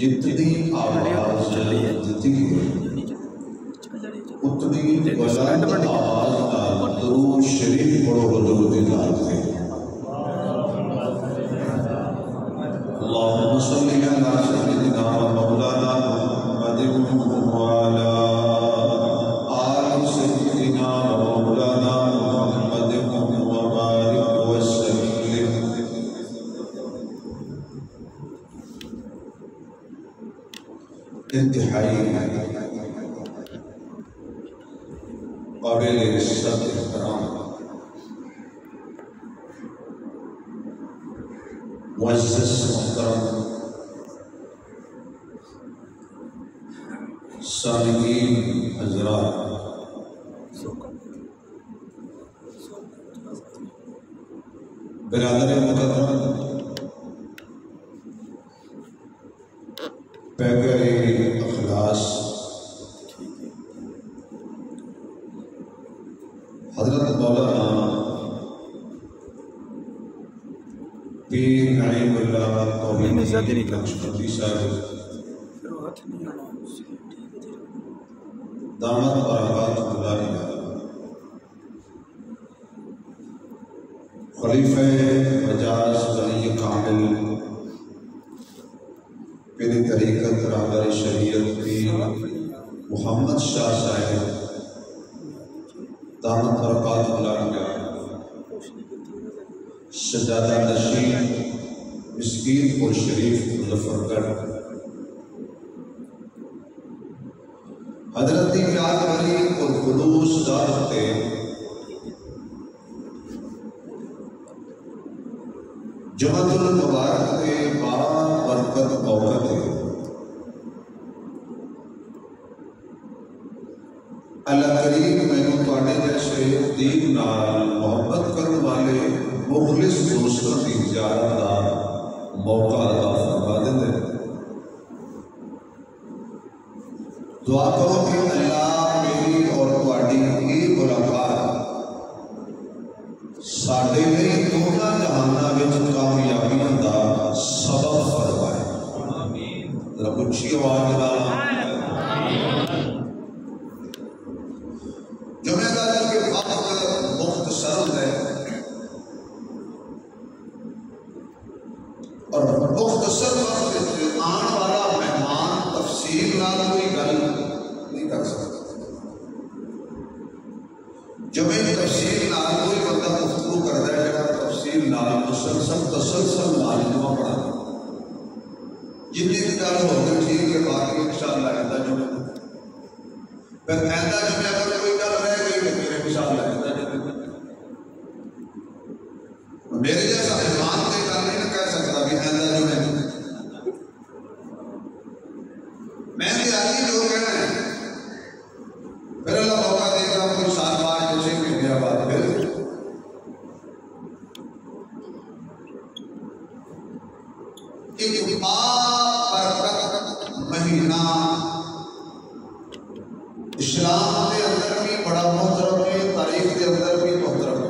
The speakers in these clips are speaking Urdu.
جتنی آواز جتنی اتنی بلند آواز نال درود شریف پڑھو حضور دی ذات تے اللہم صلی علی سیدنا مولانا محمد وعلی آل سیدنا مولانا محمد وبارک وسلم۔ انتہائی قابل عزت احترام معزز محترم سامعین حضرات، برادر مکرم، پیکر اخلاص، حضرت مولانا پیر نعیم اللہ توحیدی نقشبندی صاحب دامت برکات اللہ علیہ، خلیفہ مجاز ولی کامل پیر طریقت رہبر شریعت پیر محمد شاہ صاحب دامت برکات اللہ علیہ، سجادہ نشین مسکین پور شریف مظفر گڑھ، حضرت یاد علی اور خلوص دارتے جمعۃ المبارک کے برکت موقع تھے، اللہ کریم میں تواڈے جیسے دین نال محبت کرنے والے مخلص دوستوں کی زیارت کا موقع عطا فرما دے۔ دعا کرو کہ اللہ میری اور تواڈی یہ ملاقات ساڈے لیے دونوں جہاناں وچ کامیابیاں دا سبب فرمائے۔ آمین۔ ذرا اونچی آواز نال جمعہ داری کے وقت مختصر ہے اور مختصر وقت آن والا مہمان تفصیل نال کوئی گل نہیں کر سکتا۔ جمعہ تفصیل نال کوئی بندہ گفتگو کرتا ہے جڑا تفصیل نال تسلسل نال جمعہ پڑھا جتنی گل ہو گئی ٹھیک ہے، باقی انشاءاللہ آئندہ جمعہ پھر آئندہ جمعہ پر کوئی گل رہ گئی تو پھر انشاءاللہ آئندہ جمعہ میرے جیسا مہمان کوئی گل نہیں کہہ سکتا بھی آئندہ جمعہ میں بھی آئی جو کہنا ہے پھر اللہ موقع دے گا کوئی سال بعد جیسے مہینے بعد پھر ایک برکت مہینہ اسلام کے اندر بھی بڑا محترم ہے، تاریخ کے اندر بھی محترم ہے،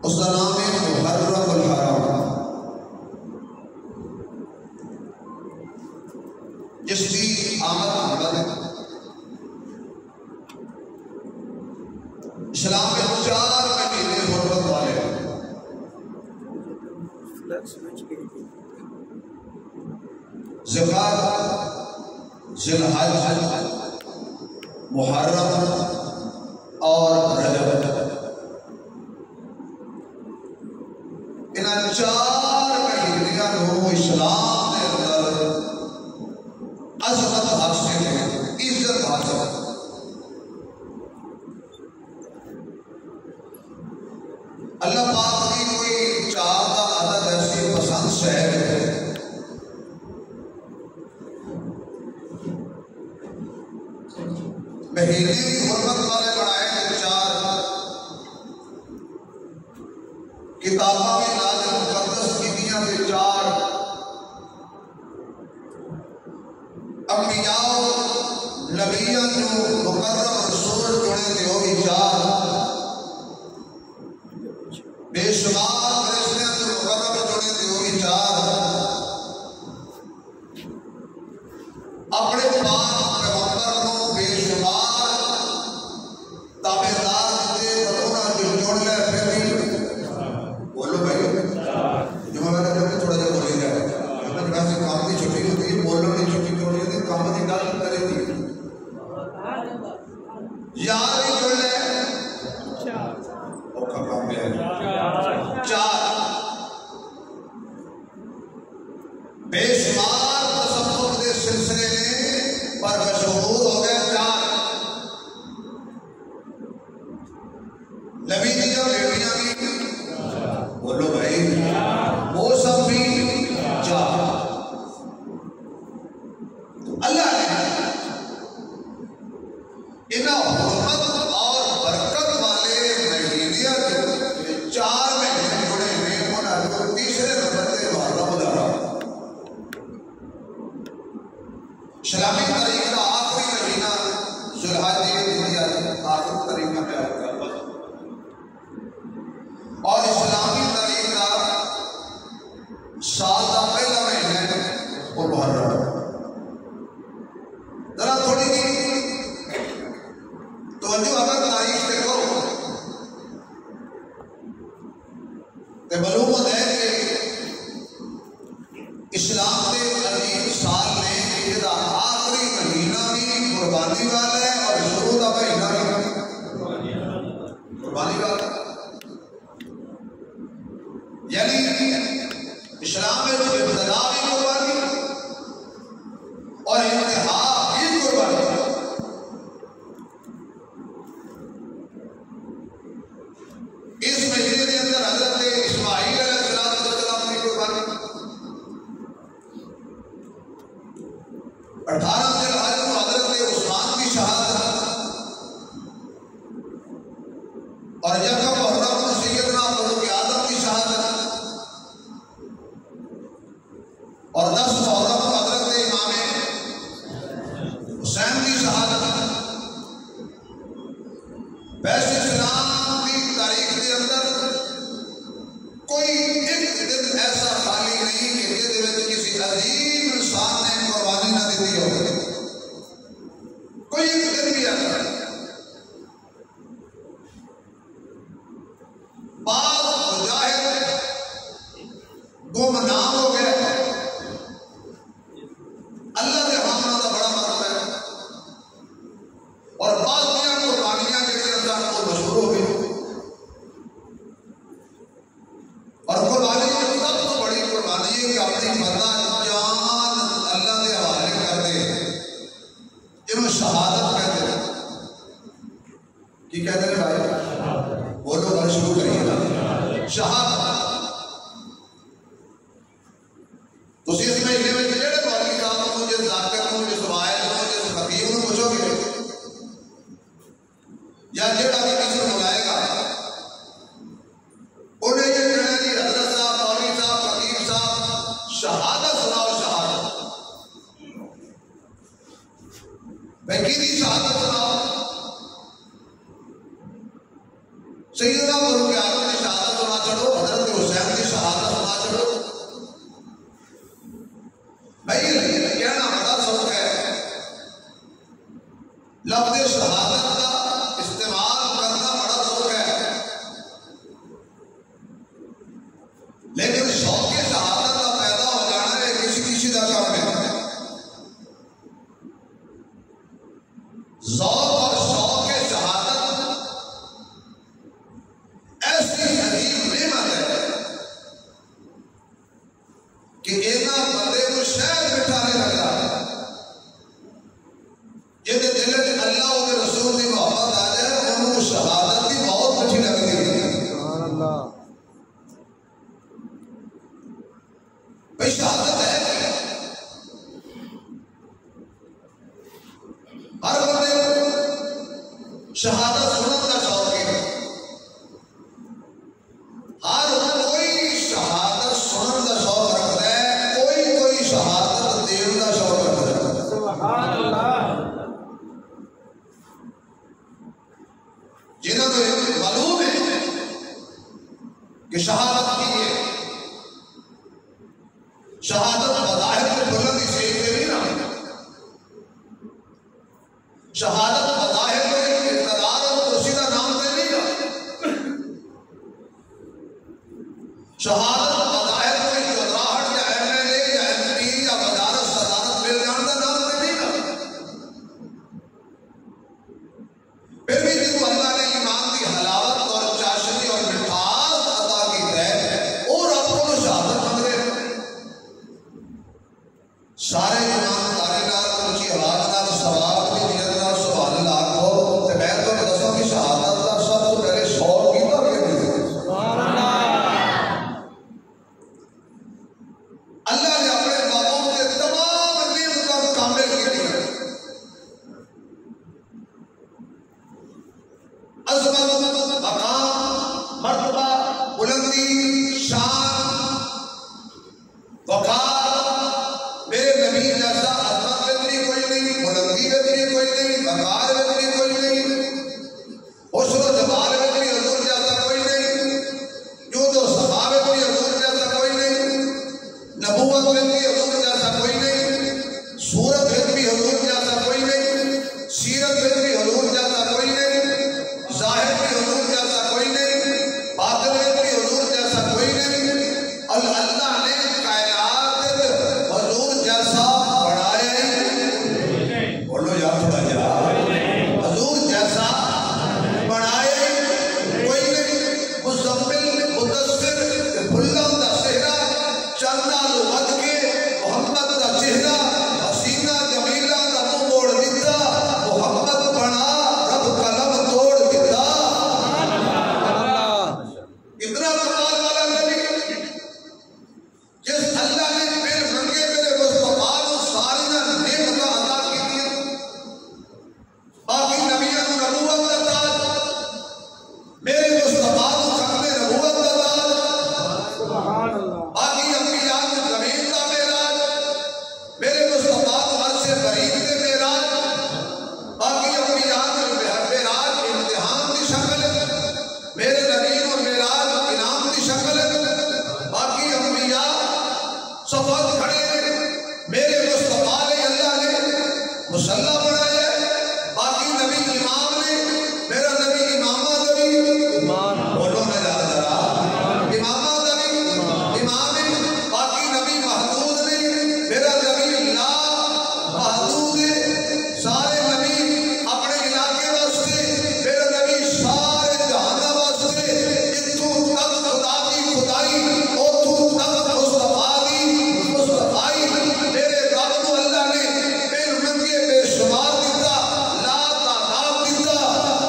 اس کا نام ہے محرم الحرام، جس کی آمد اسلام کے 4 مہینے حرمت والے ہیں۔ ذوالقعدہ، ذی الحج، محرم اور رجب، ان 4 مہینوں کو اسلام کے اندر عظمت حاصل ہے، عزت حاصل ہے۔ اللہ پاک کی کوئی 4 کا عدد ایسی پسند ہے مہینے کی حرمت والے بنائے ہیں 4 کتابوں میں نازل مقدس کیتیاں کے 4 انبیاء نبیوں جو مقرر رسول جڑے تھے وہ بھی 4 بے شمار فرشتوں جو مقرر جڑے تھے وہ بھی چار اپنے پاک پیغمبر کو بے شمار تابعدار دیتے اور انہاں جو جوڑ لے پھر بھی بولو بھائی جو میں نے کہا تھوڑا جا بولی جائے میں ویسے کام کی چھٹی ہوتی ہے بولو نہیں چھٹی ہوتی ہے کام کی گل کرے تھی یار ہی جوڑ لے اوکھا کام ہے چار بے شمار تصوف کے سلسلے میں پر مشہور ہو گئے چار نبی دی جو بیٹیاں بھی بولو بھائی وہ سب بھی چار اللہ نے انہاں حرمت اور برکت والے مہینے چار مہینے جڑے ہیں انہاں کو تیسرے نمبر تے محرم دارا اسلامی تاریخ کا آخری مہینہ ذوالحجہ آخری تاریخ کا کیا ہوتا ہے اور اسلامی تاریخ کا سال کا پہلا مہینہ وہ محرم ذرا تھوڑی سی توجہ اگر تاریخ سے کرو تو معلوم ہے کہ اسلام کے عظیم سال میں یہ آخری مہینہ بھی قربانی والا ہے اور شروع کا مہینہ بھی قربانی والا ہے یعنی اسلام میں جو ابتدا بھی قربانی اور انتہا بھی قربانی اس مہینے کے اندر حضرت اسماعیل علیہ السلام کی قربانی 18 ذی الحج کو حضرت عثمان کی شہادت اور یکم محرم کو سیدنا فاروق اعظم کی شہادت اور 10 محرم کو حضرت امام حسین کی شہادت ویسے اسلام کی تاریخ کے اندر کوئی ایک دن ایسا خالی نہیں کہ جس کسی عظیم انسان نے قربانی نہ دیتی ہو کوئی ایک دن بھی ایسا بعض مجاہد گمنام ہو گئے اللہ کے حاملوں کا بڑا مرتبہ ہے اور بعض دیا قربانیاں کے اندر کو مشہور ہو گئی اور قربانی کی سب سے بڑی قربانی ہے کہ اپنی بندہ جان اللہ کے حوالے کر دے جنہوں شہادت کہتے ہیں کی کہتے ہیں بھائی بولو بھائی شروع کریے گا شہادت تو اس مہینے میں جڑے مولوی صاحب کو مجھے ذاکر کو مجھے سوائے کو مجھے خطیب کو پوچھو گے یا جڑا بھی کسی کو بلائے گا انہیں یہ کہنا کہ حضرت صاحب مولوی صاحب خطیب صاحب شہادت سناؤ شہادت بھائی کی شہادت سناؤ سیدنا فاروق اعظم کی شہادت سنا چھڑو حضرت حسین کی شہادت سنا چھڑو بھائی کہنا بڑا سوچ ہے لفظ شہادت کا استعمال کرنا بڑا سوچ ہے لیکن شوق شہادت کا پیدا ہو جانا ہے کسی کسی کا کام ہے ذوق اور شوق شہادت ایسی عظیم نعمت ہے کہ اینا بندے کو شاید بٹھانے لگا جن دل میں اللہ اور رسول کی محبت آ جائے انہوں کو شہادت کی بہت مٹھی لگتی ہے بھائی شہادت ہے ہر بندے کو شہادت سنت کا شوق ہے ہر کوئی شہادت سنن کا شوق رکھتا ہے کوئی شہادت دین کا شوق رکھتا ہے سبحان اللہ جنہوں کو معلوم ہے کہ شہادت کی ہے شہادت بظاہر میں بلند اسٹیج پہ نہیں نا، شہادت بظاہر میں اقتدار اور کرسی کا نام پہ نہیں نا، شہادت بظاہر میں چودراہٹ یا ایم ایل اے یا ایم پی یا وزارت صدارت مل جان کا نام پہ نہیں نا۔ پھر بھی جو اللہ نے ایمان کی حلاوت اور چاشنی اور مٹھاس عطا کی ہے اور آپ کو شہادت مانگ رہے ہیں۔ سارے ایمانداری نال اونچی آواز نال ثواب کی نیت نال سبحان اللہ کو تے میں تو دسوں کہ شہادت دا سب تو پہلے شوق کیتا کہ سبحان اللہ۔ اللہ نے اپنے بابوں کے تمام نعمتوں کامل کی دی، عظمت، مقام، مرتبہ، بلندی، شان، وقار، میرے نبی جیسا عظمت میں بھی کوئی نہیں، بلندی میں بھی کوئی نہیں، وقار میں بھی کوئی نہیں، حسن و جمال میں بھی حضور جیسا کوئی نہیں، جود و صفا میں بھی حضور جیسا کوئی نہیں، نبوت میں بھی حضور جیسا کوئی نہیں، صورت میں بھی حضور جیسا کوئی نہیں، سیرت میں بھی حضور جیسا کوئی نہیں، ظاہر میں حضور جیسا کوئی نہیں، باطن میں بھی حضور جیسا کوئی نہیں۔ اللہ نے کائنات حضور جیسا بڑھایا ہی، بولو یا تھوڑا جا، حضور جیسا بڑھایا ہی کوئی نہیں۔ مزمل مدثر بلند دا صحرا چلنا لغت کے محمد دا چہرہ حسینہ جمیلہ دا منہ موڑ دیتا، محمد بنا رب قلم توڑ دیتا۔ اتنا کمال والا نبی جس اللہ نے پھر منگے میرے مصطفیٰ کو ساری نعمت عطا کی دی، باقی نبیوں کو نبوت کا تاج، میرے مصطفیٰ کو ختم نبوت کا تاج، باقی انبیاء کو زمین کا معراج، میرے مصطفیٰ کو عرش برید کے معراج، باقی انبیاء کو معراج امتحان کی شکل، میرے نبی کو معراج انعام کی شکل، باقی انبیاء صفات کھڑے، میرے مصطفیٰ نے اللہ نے مصلی بنایا، باقی نبی امام نے، میرا نبی امامہ نبی، بولو نہ یاد ذرا، امامہ نبی، امام ہے، باقی نبی محدود نے، میرا نبی لا محدود ہے، سارے نبی اپنے علاقے واسطے، میرا نبی سارے جہانہ واسطے، اتھوں تک خدا کی خدائی، اتھوں تک مصطفیٰ کی مصطفائی، میرے رب کو اللہ نے بے منگے بے شمار دیتا، لا تعداد دیتا،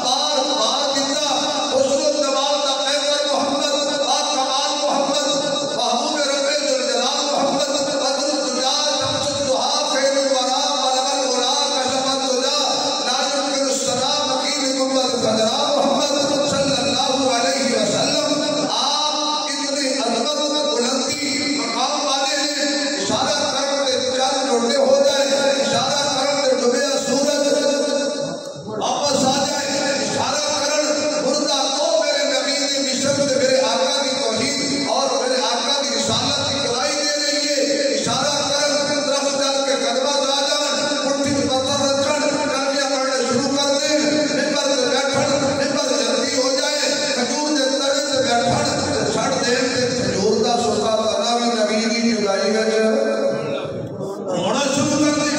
بار بار دیتا، حسن و جمال دا پیکر محمد، با کمال محمد، محبوب رب ذوالجلال محمد، بدر الدجا، شمس الضحیٰ، خیر الورا، بلغ الغلا، کشف الدجا، لا يمكن السلام، مکین گنبد خضرا محمد صلی اللہ علیہ وسلم۔ آپ اتنے عظمت بلندی مقام والے ہیں، اشارہ کرتے چند ٹوٹے ہو جائے، اشارہ کرتے ڈوبیا سورج واپس آ جائے، اشارہ کرن مردہ کو میرے نبی کی مشن سے میرے آقا کی توحید اور میرے آقا کی رسالت کی گواہی دے رہی ہے، اشارہ کرن طرف چل کے قدمت آ جان، مٹھی پتھر رکھن، کلمیاں پڑھنے شروع کر دیں، ممبر سے بیٹھن، ممبر جلدی ہو جائے، کھجور کے تنے سے بیٹھن، چھڑ دیں کہ کھجور کا سکا تنا بھی نبی کی جدائی میں ہونا شروع کر دیں۔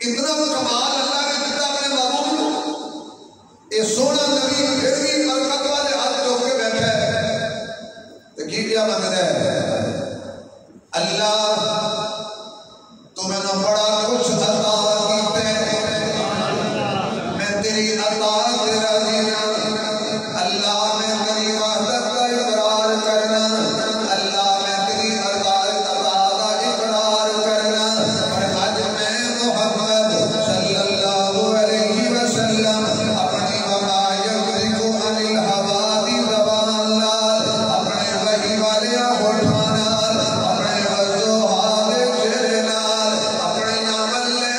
اتنا کمال اللہ نے دیتا اپنے بابوں کو، یہ سونا نبی پھر بھی برکت والے ہاتھ چوک کے بیٹھا ہے، تو کی کیا مانگ رہا ہے؟ اللہ تو میں نے بڑا کچھ عطا کیتے، میں تیری عطا تیرا دینا، اللہ میں تیری وحدت کا اقرار کرنا، اللہ میں تیری عطا کا اقرار کرنا، اور آج میں محمد صلی اللہ علیہ وسلم اپنی وقائب کو عن الحوادی زبان لال، اپنے وحی والے ہوٹھانا، اپنے وضوحات چہرے نال، اپنے عمل لے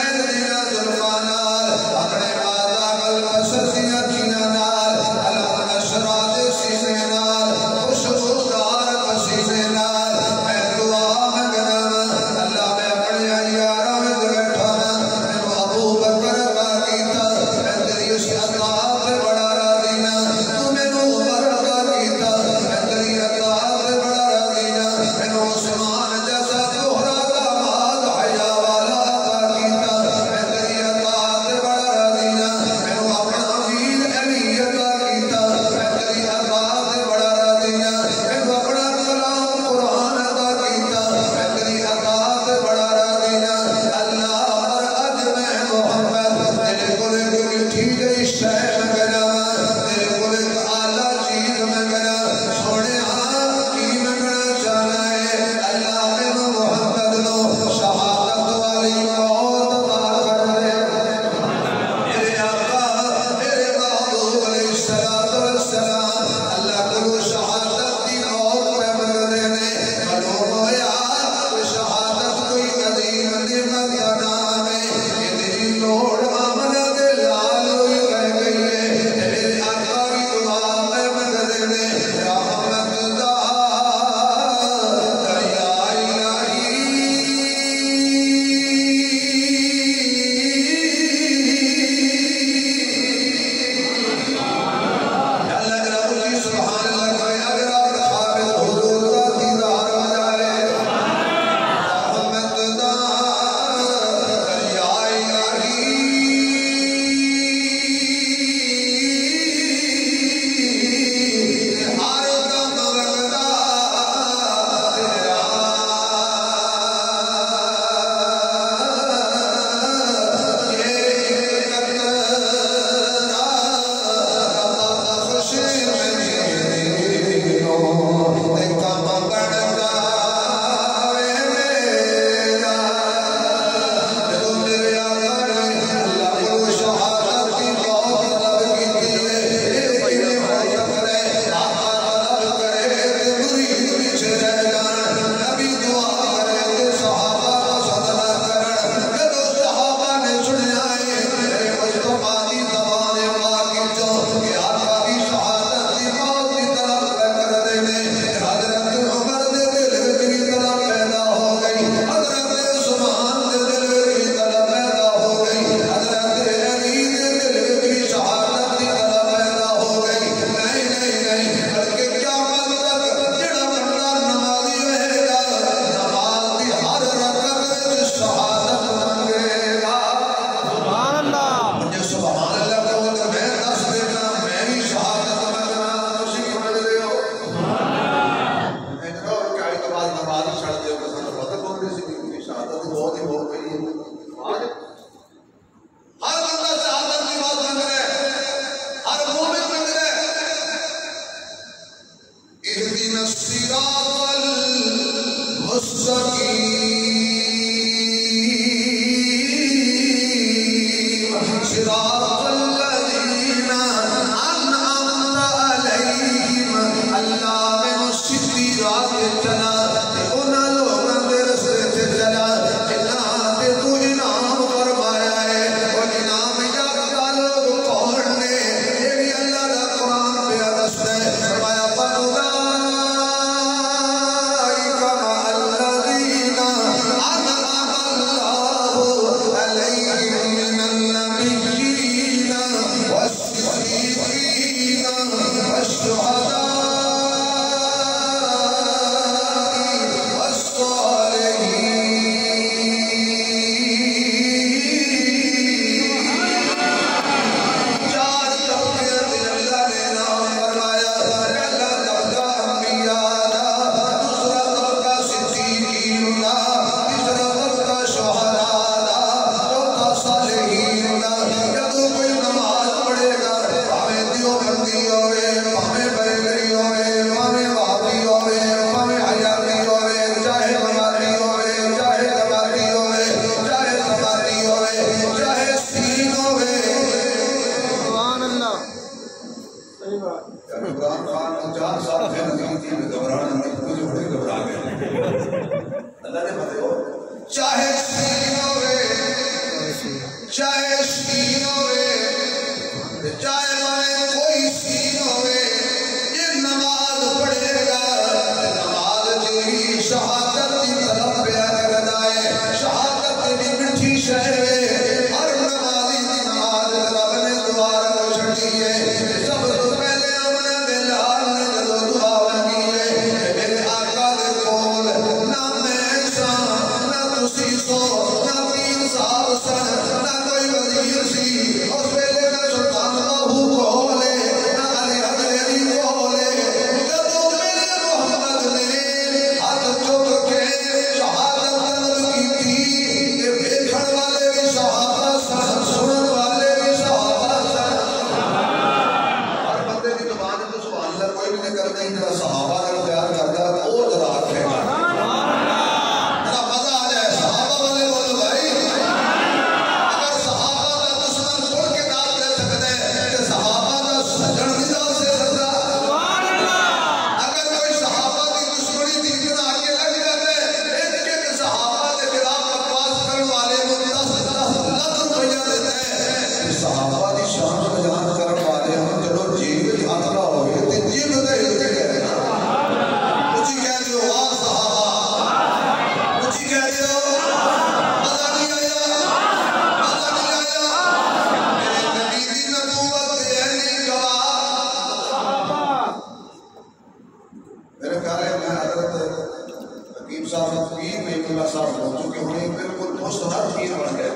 صاحب پیر بیت اللہ صاحب ہو چکے ہوئے بالکل مستحب پیر بن گئے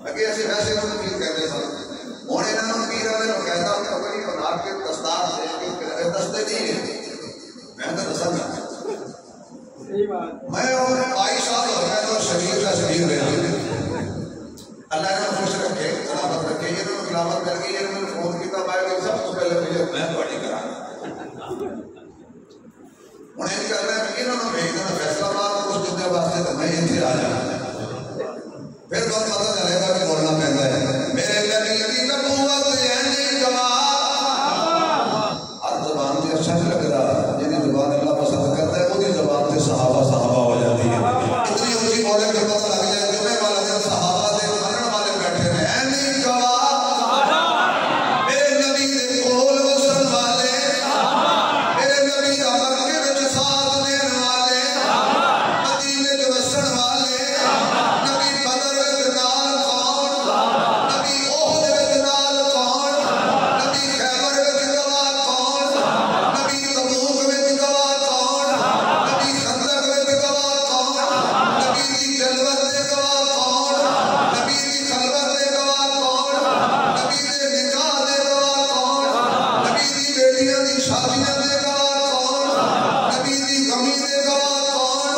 اگے ایسے ویسے انہوں پیر کہتے سن ہوں انہوں پیر والے کہتا پگڑی بنا کے دستار دے کے دستے نہیں ہے میں تو دسا میں اور 22 سال ہو گئے تو شریر کا شریر رہے اللہ نے خوش رکھے سلامت رکھے یہ انہوں سلامت کر کے یہ انہوں نے فون کیا میں سب سے پہلے مجھے میں پڑھی کرا انہیں کہہ رہا ہے کہ انہوں نے بھیجنا فیصلہ آباد کچھ دن واسطے تو میں اتنے آ جانا پھر بہت پتہ چلے گا کہ بولنا پہنتا ہے میرے نبی کی نبوت یعنی جواب ہر زبان سے اچھا نہیں لگ رہا جنہیں زبان اللہ پسند کرتا ہے وہی زبان سے صحابہ صحابہ ہو جاتی ہے اتنی اونچی بولے کہ پتہ لگ جائے جمعے والا دن صحابہ دے منن والے بیٹھے ہیں یعنی جواب میرے نبی دے کول وسن والے میرے نبی دا مکے وچ ساتھ دین والے مدینے وچ وسن والے نبی بدر وچ نال کون نبی احد وچ نال کون نبی خیبر وچ گواہ کون نبی تبوک وچ گواہ کون نبی خندق وچ گواہ کون نبی دی جلوت دے گواہ کون نبی دی خلوت دے گواہ کون نبی دے نکاح دے گواہ کون نبی دی بیٹیاں دی شادیاں دے گواہ کون نبی دی غمی دے گواہ کون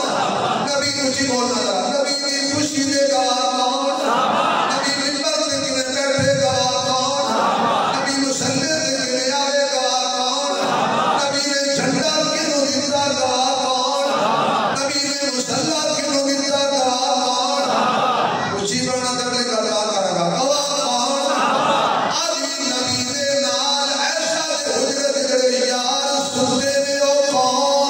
نبی اونچی بولنا ذرا نبی دی خوشی دے گواہ کون نبی منبر تے کنے بیٹھے گواہ کون نبی مصلی تے کنے آئے گواہ کون نبی نے جھنڈا کینوں دتا گواہ کون نبی نے مصلی کینوں دتا گواہ کون اونچی بولنا تے گواہ کرے گا گواہ کون آج بھی نبی دے نال ایسا دے حجرت جڑے یار سنتے نے او کون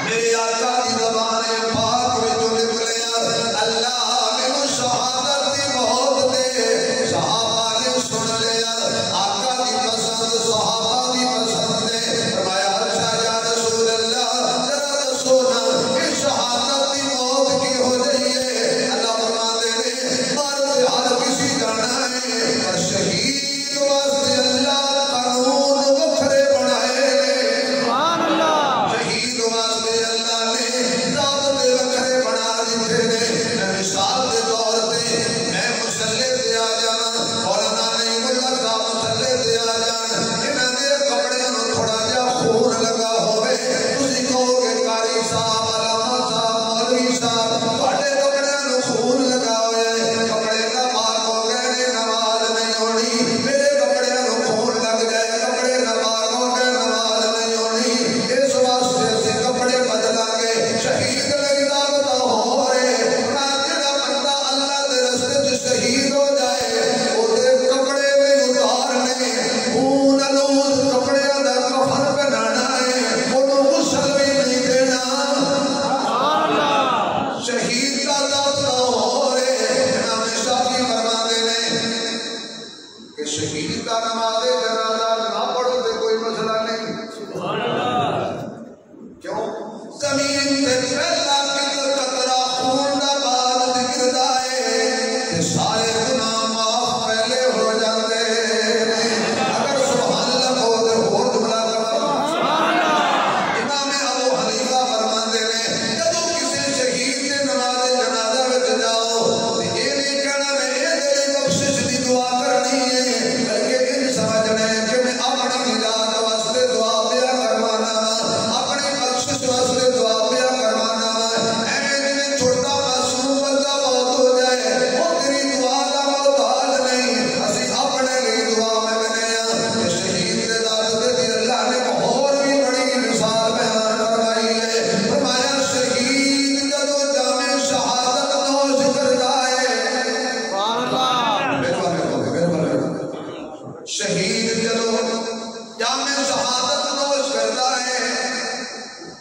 میرے آقا دی زبان پاک وچوں نکلیا اللہ نے شہادت دی موت دے صحابہ نے سن لیا آقا دی پسند صحابہ دی پسند نے فرمایا اچھا یا رسول اللہ ذرا دسو نا کہ شہادت دی موت کی ہو رہی ہے اللہ فرماتے ہیں مرد ہر کسی جانا ہے پر شہید واسطے اللہ قانون وکھرے بنائے سبحان اللہ شہید واسطے اللہ نے ذات دے وکھرے بنا دیتے نے مثال دے طور تے میں مصلی تے آ جانا مولانا نہیں اللہ صاحب مصلی تے آ جان انہاں دے کپڑے نوں تھوڑا جہا خون لگا ہوئے تسی کہو گے قاری صاحب علامہ صاحب مولوی صاحب تواڈے کپڑے نوں خون لگا ہویا ہے کپڑے ناپاک ہو گئے نے نماز نہیں ہونی میرے کپڑے نوں خون لگ جائے کپڑے ناپاک ہو گئے نماز نہیں ہونی اس واسطے سے کپڑے بدلا گے شہید لگتا بتا ہو رہے میں جڑا بندہ اللہ دے رستے وچ شہید ہو جائے اودے کپڑے بھی اتارنے خون آلود کپڑیاں دا کفن پہنانا ہے اونوں غسل بھی نہیں دینا سبحان اللہ شہید کا داتا ہو رہے امام شافعی فرماتے ہیں کہ شہید کا نماز جنازہ نہ پڑھو تے کوئی مسئلہ نہیں سبحان اللہ کیوں زمین تے پہلا قطرہ خون دا بعد ذکر دا ہے تے سارے گناہ معاف پہلے ہو جاندے نے اگر سبحان اللہ کہو تے ہور جملہ کرو سبحان اللہ امام ابو حنیفہ فرماندے نے جدوں کسی شہید دے نماز جنازہ وچ جاؤ تے اے نہیں کہنا میں اے دی بخشش دی دعا کرنی ہے بلکہ ان سمجھنا ہے کہ میں اپنی نجات واسطے دعا پیا کروانا اپنی بخشش واسطے دعا پیا کروانا ایویں جویں چھوٹا معصوم بندہ موت ہو جائے وہ تیری دعا دا محتاج نہیں اسی اپنے لیے دعا منگنے ہاں شہید دے راستے دی اللہ نے اور بھی بڑی مثال بیان فرمائی ہے فرمایا شہید جدوں جام شہادت نوش کردا ہے سبحان اللہ شہید جدوں جام شہادت نوش کردا ہے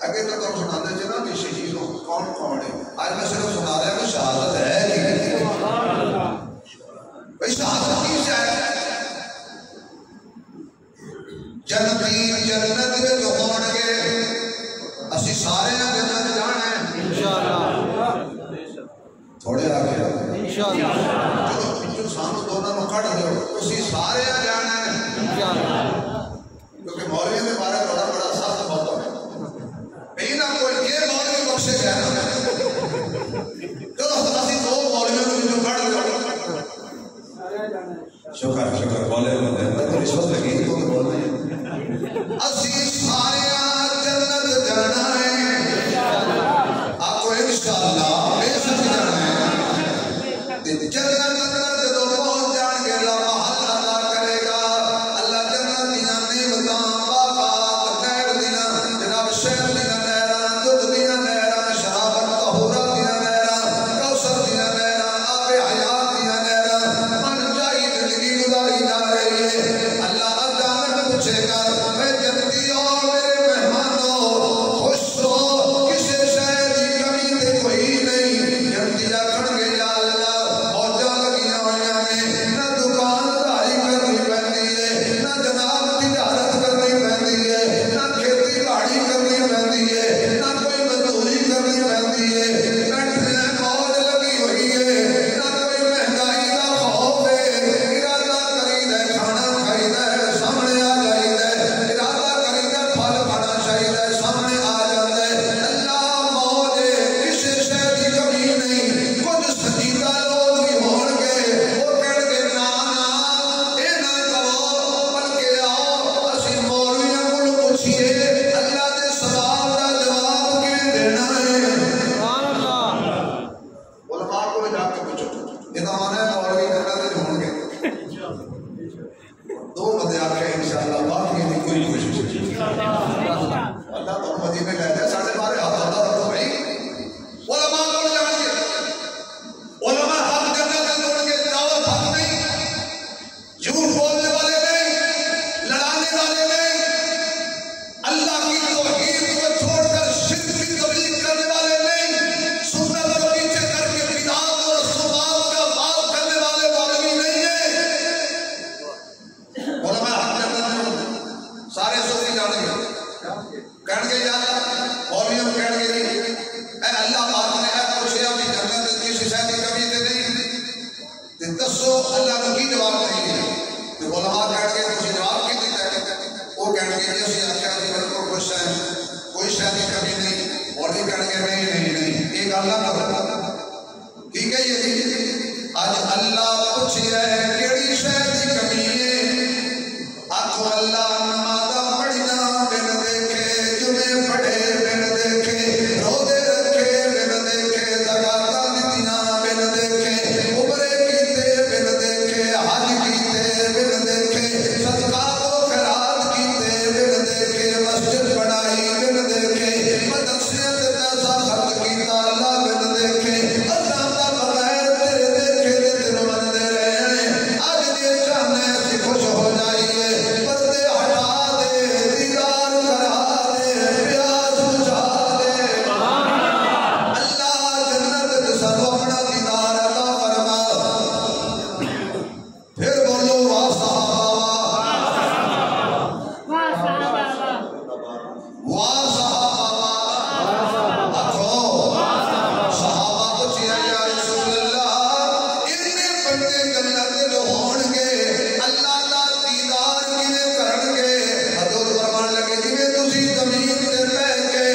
اگے تو تم سنا دے جنا کہ شہید کون کون ہے آج میں صرف سنا رہا کہ شہادت ہے کہ سبحان اللہ بھئی شہادت کی ہے جنتی جنت وچ ہون گے اسی سارے جنت جانا ہے انشاءاللہ تھوڑے آگے انشاءاللہ چلو پچھو سانو دونوں نو کھڑ دیو اسی سارے جانا ہے انشاءاللہ کیونکہ مولوی میں بارے بڑا بڑا جنت اندر جدو پہنچ جان گے اللہ محل عطا کرے گا اللہ جنت دیاں نعمتاں باغات نہر دیاں جناب شہر دیاں نہراں دودھ دیاں نہراں شرابت طہورا دیاں نہراں کوثر دیاں نہراں آب حیات دیاں نہراں من چاہی زندگی گزاری جا رہی ہے اللہ اچانک پوچھے گا اے جنتیوں میرے مہمانوں خوش ہو کسی شے دی کمی تے کوئی نہیں جنتی آکھن گے یا اللہ موجاں لگیاں ہوئیاں نے نہ دکانداری کرنی پیندی ہے نہ جناب تجارت کرنی پیندی ہے نہ کھیتی باڑی کرنی پیندی ہے نہ کوئی مزدوری کرنی پیندی ہے بیٹھنے موج لگی ہوئی ہے نہ کوئی مہنگائی دا خوف ہے ارادہ کریدا ہے کھانا کھائیدا ہے سامنے آ جائیدا ہے ارادہ کریدا ہے پھل کھانا چاہیدا ہے سامنے آ جاندا ہے اللہ موج ہے کسی شے دی کمی نہیں کچھ سجیدہ لوگ بھی ہون گے وہ کہن گے نا نا اے نہ کرو بلکہ آؤ اسی مولویاں کول پوچھیے اللہ دے سوال دا جواب کیویں دینا ہے سبحان اللہ علماء کو جا کے پوچھو یہ تو مانا ہے مولوی جنت وچ ہون گے دو بندے آکھے انشاءاللہ باقی دی کوئی کوشش نہیں اللہ تو مدینے لے جائے ساڑھے بارے ہاتھ اللہ رکھو بھائی علماء کو جان گے علماء حق جنت میں ہون گے دعوت حق نہیں جھوٹ بولنے والے نہیں لڑانے والے نہیں اللہ کی توحید کو چھوڑ کر شرک کی تبلیغ کرنے والے نہیں سنت کو پیچھے کر کے بدعات اور رسومات کا باب کرنے والے مولوی نہیں ہیں علماء حق جنت میں ہوں گے سارے صوفی جان گے کہن گے یا اللہ مولویوں کہن گے جی اے اللہ پاک نے اے پوچھیا بھی جنت کسی شے دی کمی تے نہیں تے دسو اللہ کو کی جواب نہیں ہے تے علماء کہن گے تسی جواب کی دیتا ہے وہ کہن گے جی اسی آکھیا جی بالکل خوش ہیں کوئی شے دی کمی نہیں اور بھی کہن گے نہیں یہ گل نہ کرو ٹھیک ہے یہ جی اج اللہ پوچھیا ہے کیڑی شے دی کمی ہے آکھو اللہ نمازاں پڑھیاں بن دیکھے جمعے پڑھے بن دیکھے روزے رکھے بن دیکھے زکاتاں دتیاں بن دیکھے عمرے کیتے بن دیکھے حج کیتے بن دیکھے صدقات و خیرات کیتے بن دیکھے مسجد بنائی بن دیکھے مدرسے تے پیسہ خرچ کیتا اللہ بن دیکھے اللہ دا بغیر تیرے دیکھے تے تینوں مندے رہے ہیں اج جے چاہنے اسی خوش ہو جائیے پردے ہٹا دے دیدار کرا دے پیاس بجھا دے اللہ جنت وچ سانوں اپنا دیدار عطا فرما پھر بولو واہ صحابہ واہ صحابہ آکھو صحابہ پوچھیا یا رسول اللہ اتنے بندے جنت وچ ہون گے اللہ دا دیدار کیویں کرن گے حضور فرمان لگے جویں تسی زمین تے بیٹھ کے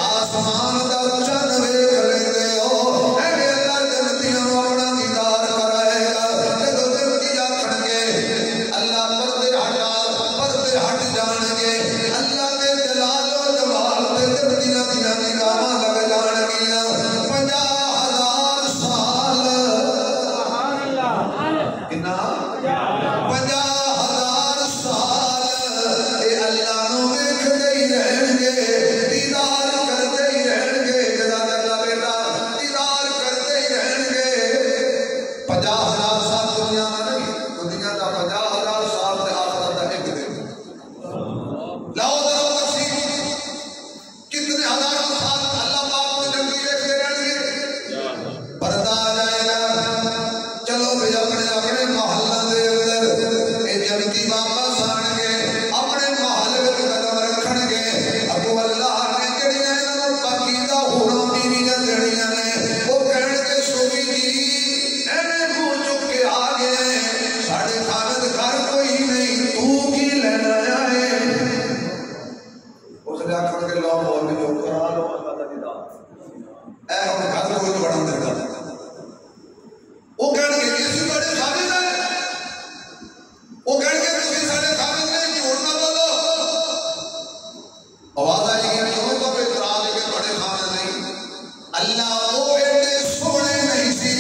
آسمان دا چن ویکھ لیندے ہو ایویں اللہ جنتیاں نوں اپنا دیدار کرائے گا جدوں جنتی آکھن گے اللہ پردے ہٹ جان گے اللہ دے جلال و جمال تے جنتیاں دیاں نگاہاں لگ جان گیاں 50,000 سال سبحان اللہ کنا 50,000 سال اے اللہ نوں ویکھدے ہی رہن گے دیدار کردے ہی رہن گے جدا اللہ بیٹا دیدار کردے ہی رہن گے 50,000 سال دنیا دا نہیں دنیا دا 50,000 سال تے آخرت دا ایک دن لاؤ ذرا وسیع کتنے ہزاروں سال اللہ پاک نے جنتی دیکھتے رہن گے پردہ آ جائے گا چلو بھی اپنے اپنے محلہ دے اندر اے جنتی واپس آن گے اپنے محل وچ قدم رکھن گے ابو اللہ نے جڑیاں انہاں نوں پاکیزہ ہوراں بیویاں جڑیاں نے وہ کہن گے صوفی جی ایویں منہ چک کے آ گئے ساڈے خالد گھر کوئی نہیں تو کی لینا آئے اس نے آخر کے لو مولوی جو کرا لو اللہ دا دیدار اے ہن گھر کوئی بڑھن دے گا وہ کہن گے اسی بڑے خالد ہیں وہ کہن گے تسی ساڈے خالد نہیں جھوٹ نہ بولو آواز آئی گی کیوں تو پہ کرا دے کے بڑے خالد نہیں اللہ وہ ایڈے سونے نہیں سی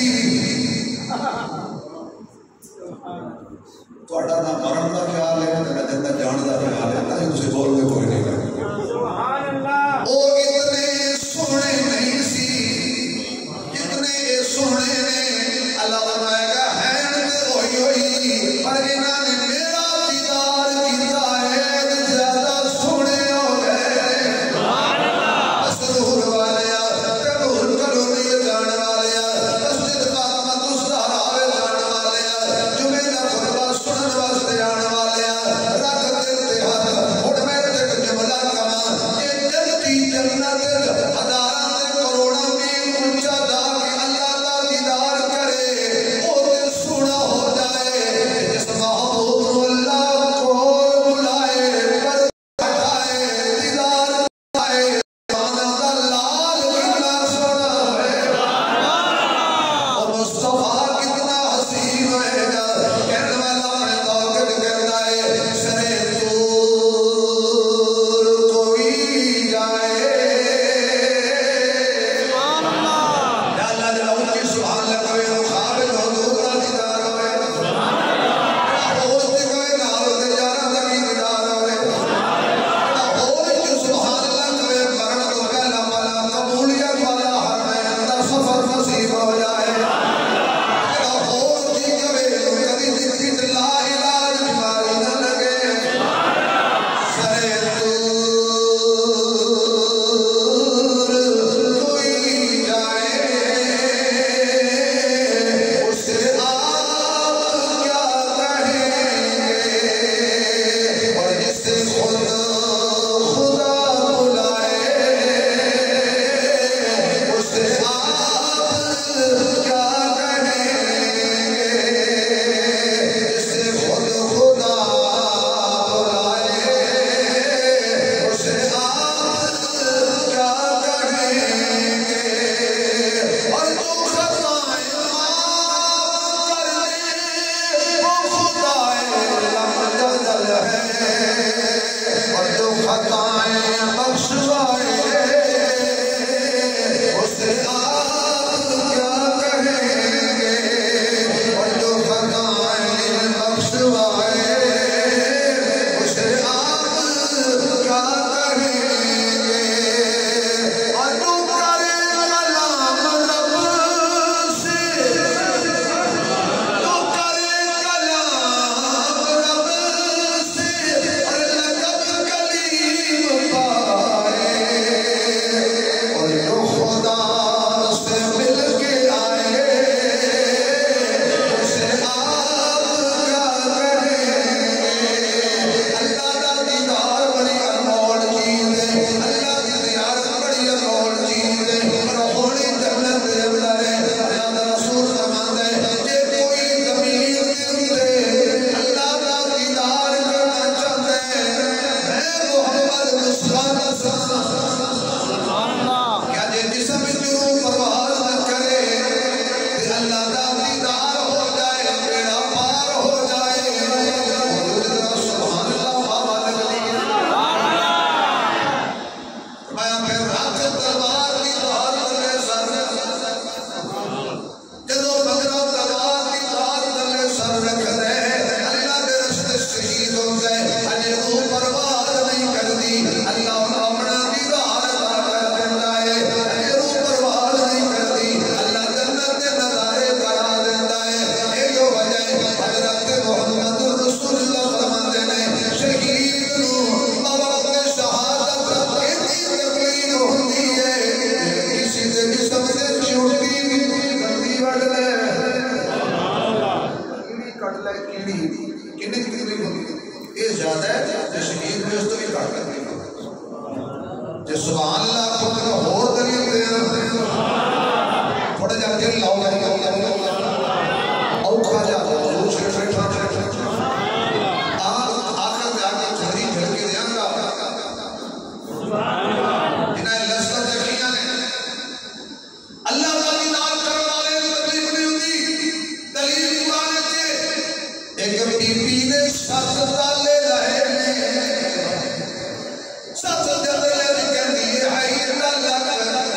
خطائیں بخشوائے اسے آپ کیا کہیں گے، اور جو خطائیں بخشوائے اسے آپ کیا کہیں گے، اور جو کرے کلام رب سے، جو کرے کلام رب سے اور لقب کلیم پائے، اور جو خدا سے مل کے آئے اسے آپ کیا کہیں گے۔ اللہ دا دیدار بڑی انمول چیز ہے، اللہ دی زیارت بڑی انمول چیز ہے، اور ہونی جنت دے اندر ہے۔ اللہ دا رسول فرماتا ہے جے کوئی ضمیر دل دے اللہ دا دیدار کرنا چاہتا ہے، میں محمد مصطفیٰ کیا جے جسم جنوں پرواز نہ کرے تے اللہ دا دیدار ہو جائے، بیڑا پار ہو جائے۔ سبحان اللہ بابا لگلی میں پھر رکھ تلوار کی دھار تلے سر، جدو بغرا تلوار کی دھار تلے سر رکھ دے اللہ دے رستے شہید ہو گئے، اجے تو پرواز نہیں کردی اللہ اپنا دیدار عطا کر دیتا ہے، اجے تو پرواز نہیں کردی اللہ جنت دے نظارے کرا دیتا ہے۔ یہ وجہ ہے حضرت محمد رسول اللہ فرماتے ہیں شہید نو وقت شہادت اتنی تکلیف ہوتی ہے کسی دے جسم سے چوٹی گندی وڈ لے، کیڑی کٹ لے، کیڑی کتنی تکلیف ہوتی ہے، یہ زیادہ ہے جو شہید میں اس تو بھی کٹ کرتی ہے۔ جو سبحان اللہ خود کا اور دلیل دے تھوڑا جا دل لاؤ اوکھا جا حضور سے آخر جا کے چھڑی جھڑ کے دیاں گا جنہیں لذت دیکھیاں نے اللہ کا دیدار کرنے والے کو تکلیف نہیں ہوتی۔ دلیل قرآن سے ایک بی بی نے 7 تالے لائے نے، 7 جدلے بھی کہتی ہے ہائی تالہ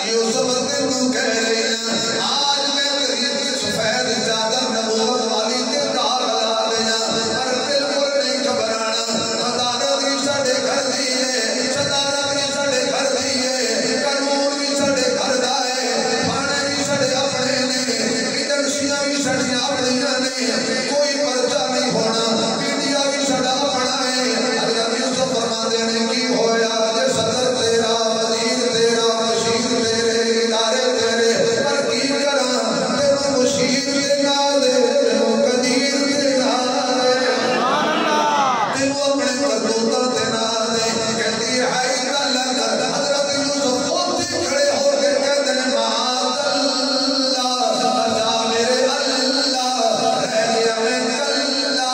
یوسف تینوں کہہ رہی ہیں آج میں قریب کی سفید چادر نبوت والی تے دار لا دیا، پر بالکل نہیں گھبرانا، صدارت بھی ساڈے گھر دی ہے، صدارت بھی ساڈے گھر دی ہے، قانون بھی ساڈے گھر دا ہے، تھانے بھی ساڈے اپنے نے، ایجنسیاں بھی ساڈیاں اپنیاں نے، کوئی پرچہ نہیں ہونا، میڈیا بھی ساڈا اپنا ہے۔ حضرت یوسف فرماتے ہیں کی ہویا جے صدر تیرا، وزیر تیرا، مشیر تیرے، ادارے تیرے، پر کی کراں تینوں مشیر دے نال تینوں قدیر دے نال تینوں اپنے قدوتاں دے نال کہتی ہے ہائی اللہ۔ حضرت یوسف اوتھے کھڑے ہو کے کہتے ہیں معاذ اللہ، بچا میرے اللہ، رہ گیا میں کلہ۔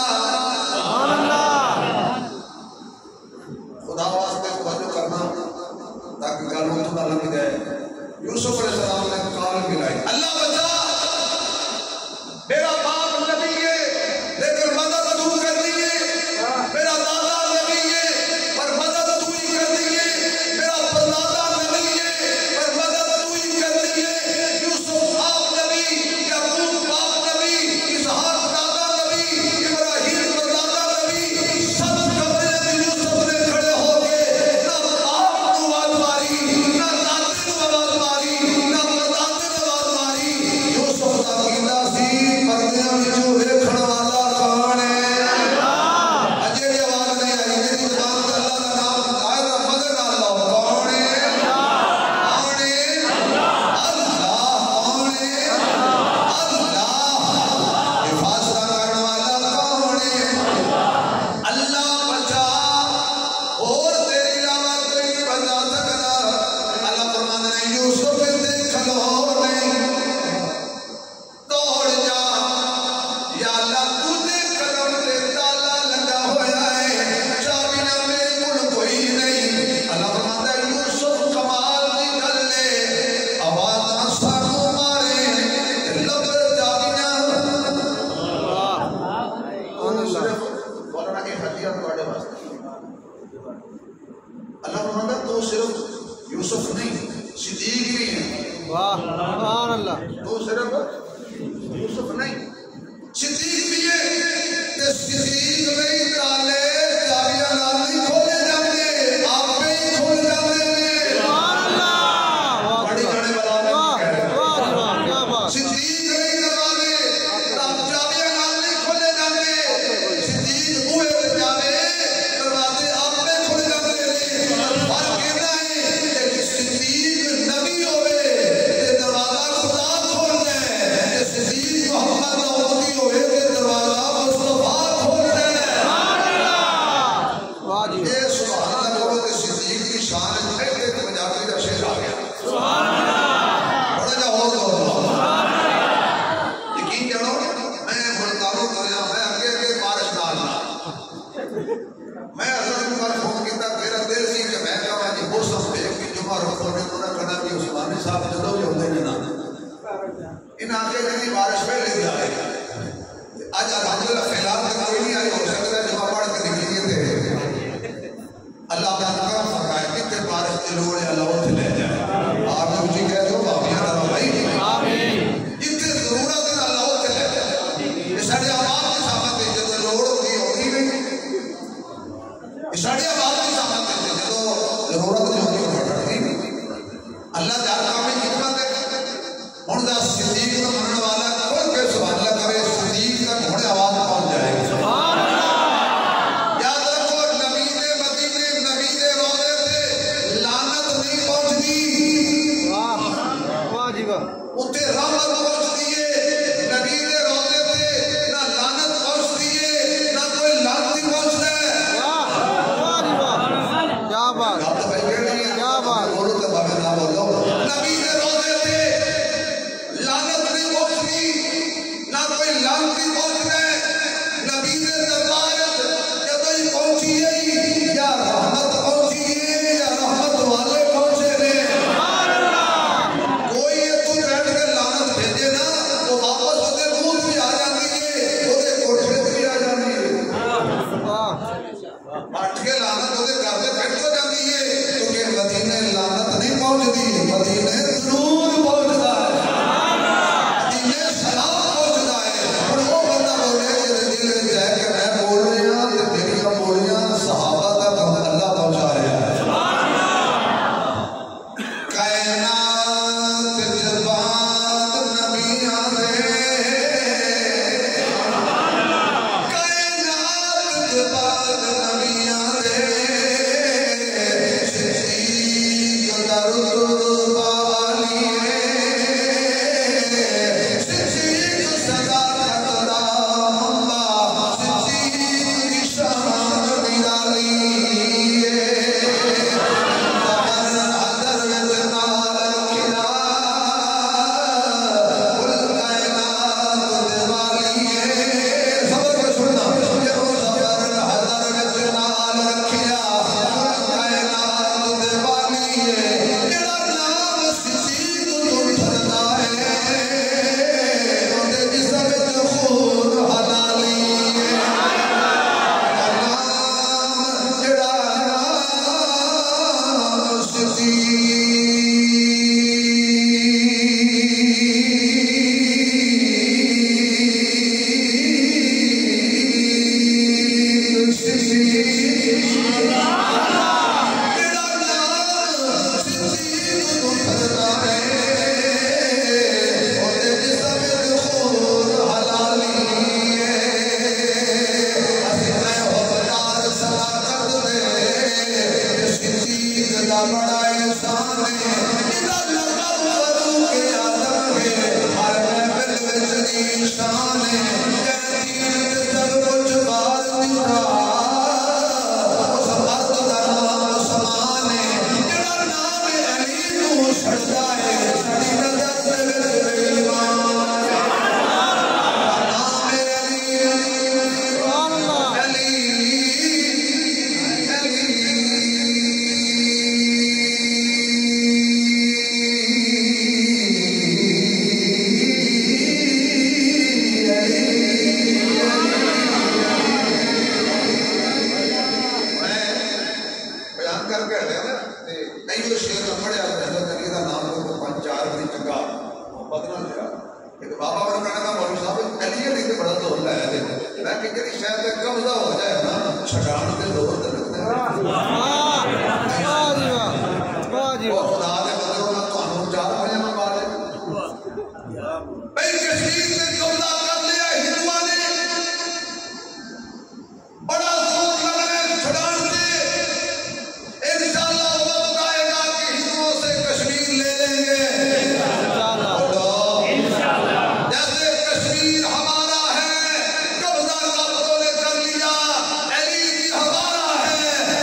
خدا واسطے توجہ کرنا تاکہ گل اتوں نہ لگ جائے۔ یوسف علیہ السلام نے کال ملائی اللہ بچا، میرا باپ نبی ہے لیکن مدد تو کرنی ہے، میرا دادا نبی ہے پر مدد تو ہی کرنی ہے، میرا پردادا نبی ہے پر مدد تو ہی کرنی ہے۔ یوسف آپ نبی، یعقوب باپ نبی، اسحاق دادا نبی، ابراہیم پردادا نبی، سب کمرے میں یوسف نے کھڑے ہو کے نہ باپ کو آواز ماری، نہ دادے کو آواز ماری، نہ پردادے کو آواز ماری، تو صرف یوسف نہیں صدیق بھی ہیں. واہ سبحان اللہ. تو صرف یوسف نہیں صدیق بھی ہے. تے صدیق نہیں تالے چابیاں نال نہیں کھولے جاندے آپ پہ ہی کھول جاندے نے. سبحان اللہ. بڑی گانے والا نے کہہ رہا ہے. واہ واہ کیا بات. صدیق نہیں دروازے چابیاں نال نہیں کھولے جاندے. صدیق بوئے تے جاوے دروازے آپ پہ کھل جاندے نے. فرق کہنا ہے کہ صدیق نبی ہوئے تے دروازہ خدا کھولدا ہے. صدیق محمد دا امتی ہوئے تے دروازہ مصطفیٰ کھولدا ہے. سبحان اللہ. واہ جی اے سبحان اللہ کہو تے صدیق کی شان ہے. ایک پنجابی دا شعر آ گیا. سبحان اللہ. بڑا جا ہو یقین جانو میں ملتانوں کریا میں اگے اگے بارش نال میں حضرت کو فون کیتا. میرا دل سی کہ میں کہاں جی موسم دیکھ کے جمعہ رکھو نے تو نہ کہنا کہ عثمانی صاحب جدوں بھی ہوندے نے نا ان آگے جی بارش پہلے بھی آئے اج الحمدللہ خیالات تک کوئی نہیں آئی. ہو سکتا ہے جمعہ پڑھ کے نکلیے تھے اللہ کا کرم فرمائے کہ بارش کی لوڑ ہے اللہ اتنے لے جائے. آپ مجھے کہہ دو بابیاں درا بھائی آمین. جتنے ضرورت ہے اللہ اتنے لے جائے. یہ سارے آباد کی سامت ہے جب لوڑ ہوگی ہوگی نہیں. یہ سارے آباد کی سامت ہے جب ضرورت نہیں ہوگی اللہ جان کا بھی حکمت ہے. ہوں دا صدیق کا منن والا کھل کے سبحان اللہ کرے. صدیق تک ہوں آواز پہنچ جائے گی. سبحان اللہ. یاد رکھو نبی دے مدینے نبی دے روضے تے لعنت نہیں پہنچدی. واہ واہ جی واہ. اتنے رحمت پہنچتی ہے. نبی دے روضے تے نہ لعنت پہنچتی ہے نہ کوئی لعنتی پہنچتا ہے. واہ واہ جی واہ. کیا بات. آپ تو بھائی کہہ رہی ہیں کیا بات. بولو تو بھاوے نہ بولو. نبی دے روضے تے لعنت نہیں پہنچتی نہ کوئی لعنتی پہنچتا ہے. نبی دے دربار جب ہی پہنچی ہے یا رحمت پہنچی ہے یا رحمت والے پہنچے نے. سبحان اللہ. کوئی ایتھوں بیٹھ کے لعنت بھیجے نا تو واپس اودے منہ بھی آ جاندی ہے اودے کوٹھے تے بھی آ جاندی ہے. واہ. اٹھ کے لعنت اودے گھر تے بیٹھ ہو جاندی ہے کیونکہ مدینے لعنت نہیں پہنچدی. مدینے درود پہنچدا ہے. مدینے سلام پہنچدا ہے. ہن وہ بندہ بولے جے دل وچ ہے کہ میں بول رہا تے میریاں بولیاں صحابہ تک اللہ پہنچا رہا ہے. کائنات جذبات نبیاں دے کائنات جذبات نبیاں دے صدیق دا رتبہ والی صدیق صداقت دا منبع صدیق دی شان نرالی نا ایو شیر نہ پڑھیا حضرت علی دا نام کو 5-4 بڑی چنگا محبت نہ لیا کہ بابا بڑا کہنا مولوی صاحب علی علی تے بڑا دور لایا تے میں کہ جڑی شاید تے قبضہ ہو جائے نا چھڑان تے دور تے لگتا ہے واہ جی واہ جی واہ خدا دے بندے نہ تانوں 4 بڑے میں مارے بھئی کشمیر تے قبضہ کر لیا ہندوؤں نے بڑا زور لگا چھڑان تے انشاءاللہ وقت آئے گا کہ ہندوؤں سے کشمیر لے لیں گے جیسے کشمیر ہمارا ہے قبضہ قابلوں نے کر لیا علی بھی ہمارا ہے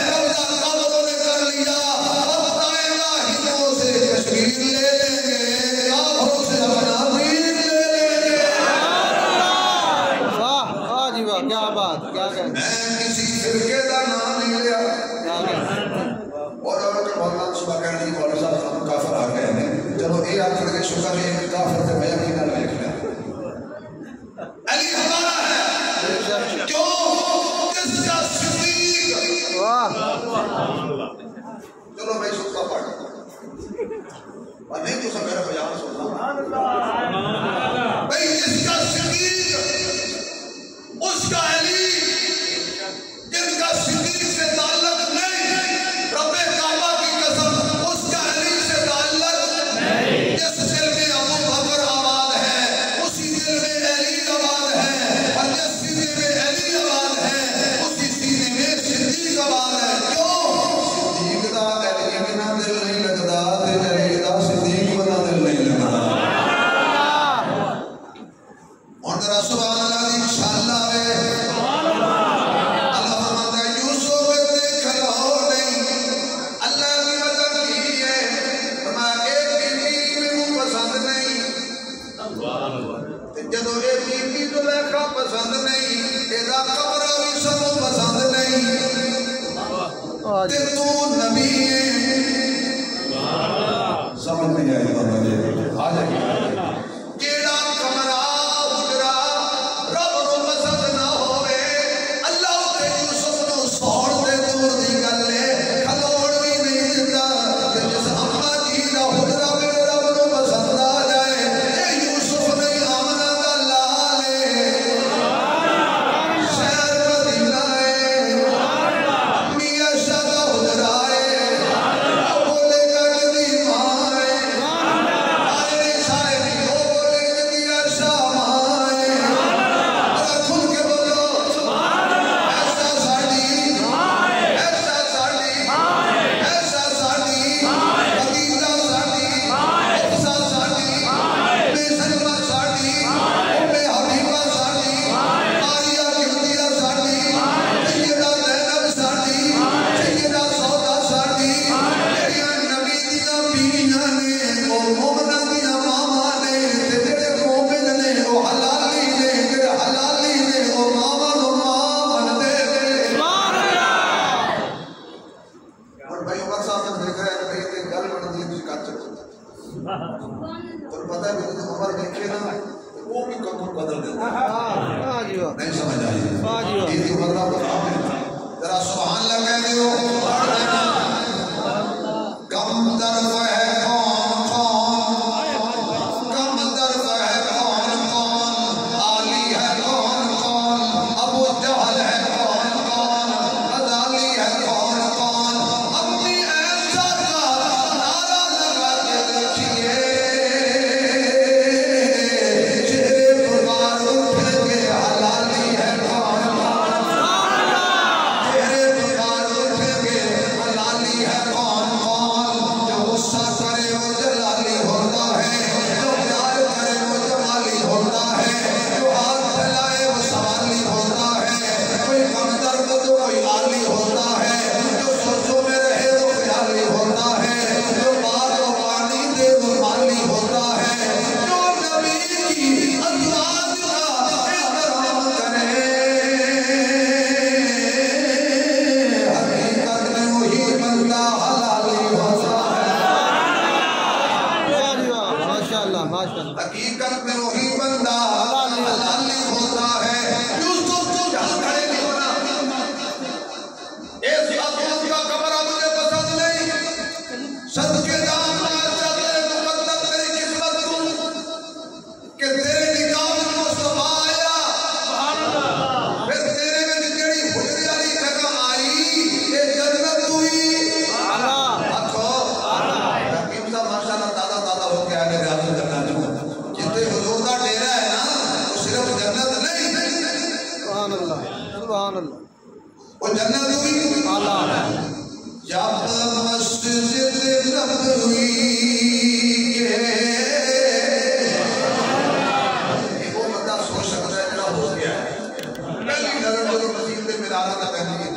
قبضہ قابلوں نے کر لیا وقت آئے گا ہندوؤں سے کشمیر لے لیں گے کافروں سے اپنا دین لے لیں گے واہ واہ جی واہ کیا بات کیا کہتے میں کسی فرقے کا نام نہیں لیا اور مولانا صبح کہنے کی مولانا صاحب ہم کافر آ گئے ہیں چلو یہ آخر کے شکر ہے کہ کافر سے میں یقین نہ دیکھ لیا علی ہمارا ہے کیوں اس کا صدیق واہ چلو میں سکتا پڑھتا اور نہیں تو سب میرا بیان سننا بھئی اس کا صدیق اس کا علی جن کا صدیق سے تعلق نہیں رب کعبہ کی قسم اس کا علی سے تعلق نہیں جس دل میں ابو بکر آباد ہے اسی دل میں علی آباد ہے اور جس سینے میں علی آباد ہے اسی سینے میں صدیق آباد ہے کیوں صدیق دا علی بنا دل نہیں لگتا تے علی دا صدیق بنا دل نہیں لگتا اور ذرا سبحان اللہ دی انشاءاللہ پسند نہیں تیرا قبر بھی سب پسند نہیں تے تو نبی سمجھ نہیں آئی بابا جی آ جائیے کیڑا کمرہ اجرا رب نو پسند نہ ہوئے اللہ تے یوسف نو سوڑ دے دور دی گل ہے کھلوڑ بھی نہیں دیندا کہ جس اما جی دا حجرا رب نو پسند آ جائے اے یوسف نہیں آمنہ دا لال ہے حقیقت میں وہی بندہ حلالی ہوتا ہے. یوسف تو جہاں کھڑے نہیں ہونا. اس عظمت کا کمرہ مجھے پسند نہیں. صدقے جان چلے مقدم تیری قسمت کو کہ تیرے نکاح میں مصطفیٰ آیا پھر تیرے میں جڑی حجرے والی جگہ آئی یہ جنت ہوئی آخو حکیم صاحب ماشاءاللہ دادا دادا ہو کے آگے ریاض کرنا چاہوں جتنے حضور کا ڈیرا ہے نا وہ صرف جنت نہیں سبحان اللہ سبحان اللہ وہ جنت ہوئی جب مسجد نبوی کے وہ بندہ سوچ سکتا ہے جڑا ہو گیا ہے پہلی نظر جو مسجد میں ملانا تھا پہلی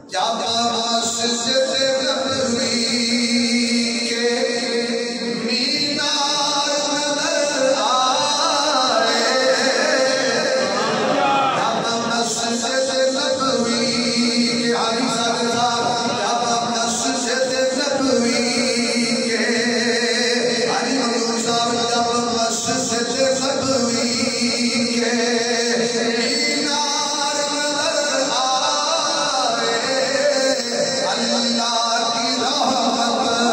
جب مسجد نبوی کے مینار نظر آئے جب مسجد نبوی کے علی صاحب جب مسجد نبوی کے علی مقبول صاحب جب مسجد نبوی کے مینار نظر آئے اللہ کی رحمت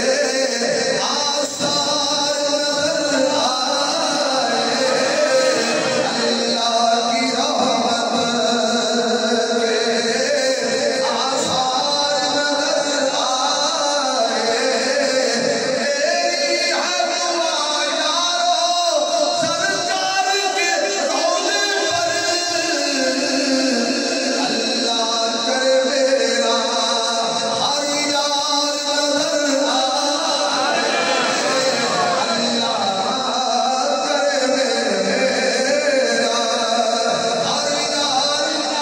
کے آثار نظر آئے اللہ کی رحمت کے آثار نظر آئے میری ہے دعا یارو سرکار کے روضے پر اللہ کرے میرا ہر یار نظر آئے اللہ کرے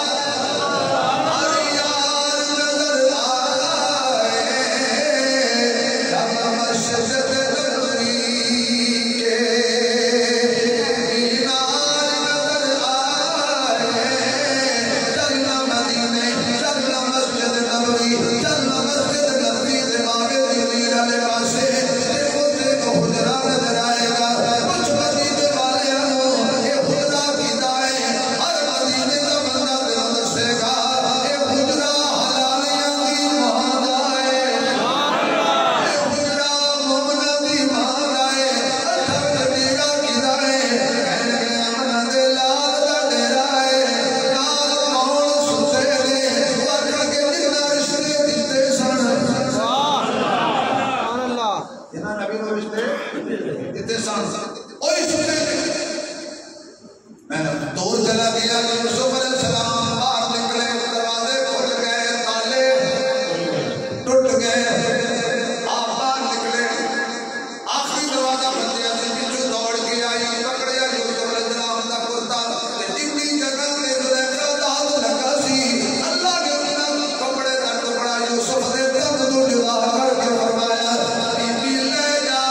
میرا ہر یار نظر آئے جب مسجد نبوی کے مینار نظر آئے چلنا مدینے چلنا مسجد نبوی چلنا مسجد نبوی دے مانگے دیر والے پاسے تے کو حجرہ نظر آئے گا کچھ مدینے والے یہ حجرہ کیتا ہے ہر مدینے کا بندہ تینوں دسے گا یہ حجرہ حلالیاں دی مہان آئے یہ حجرہ مومنہ دی مہان آئے اٹھر ڈیرا کیتا ہے کہنے گئے امنہ دے لال دا ڈیرا ہے نال کون ستے نے وکڑ کے جنہ رشتے دیتے سن سبحان اللہ جنہ نبی نو رشتے دیتے سن اوہی ستے نے میں دور چلا گیا یوسف علیہ السلام باہر نکلے دروازے کھل گئے تالے ٹوٹ گئے آپ باہر نکلے آخری دروازہ بندیا سے پیچھے دوڑ کے آئی پکڑیا یوسف علیہ السلام دا کرتا جتنی جگہ تے زلیخا داد لگا سی اللہ نے اپنا کپڑے دا ٹکڑا یوسف دے تن تو جدا کر کے فرمایا بی بی لے جا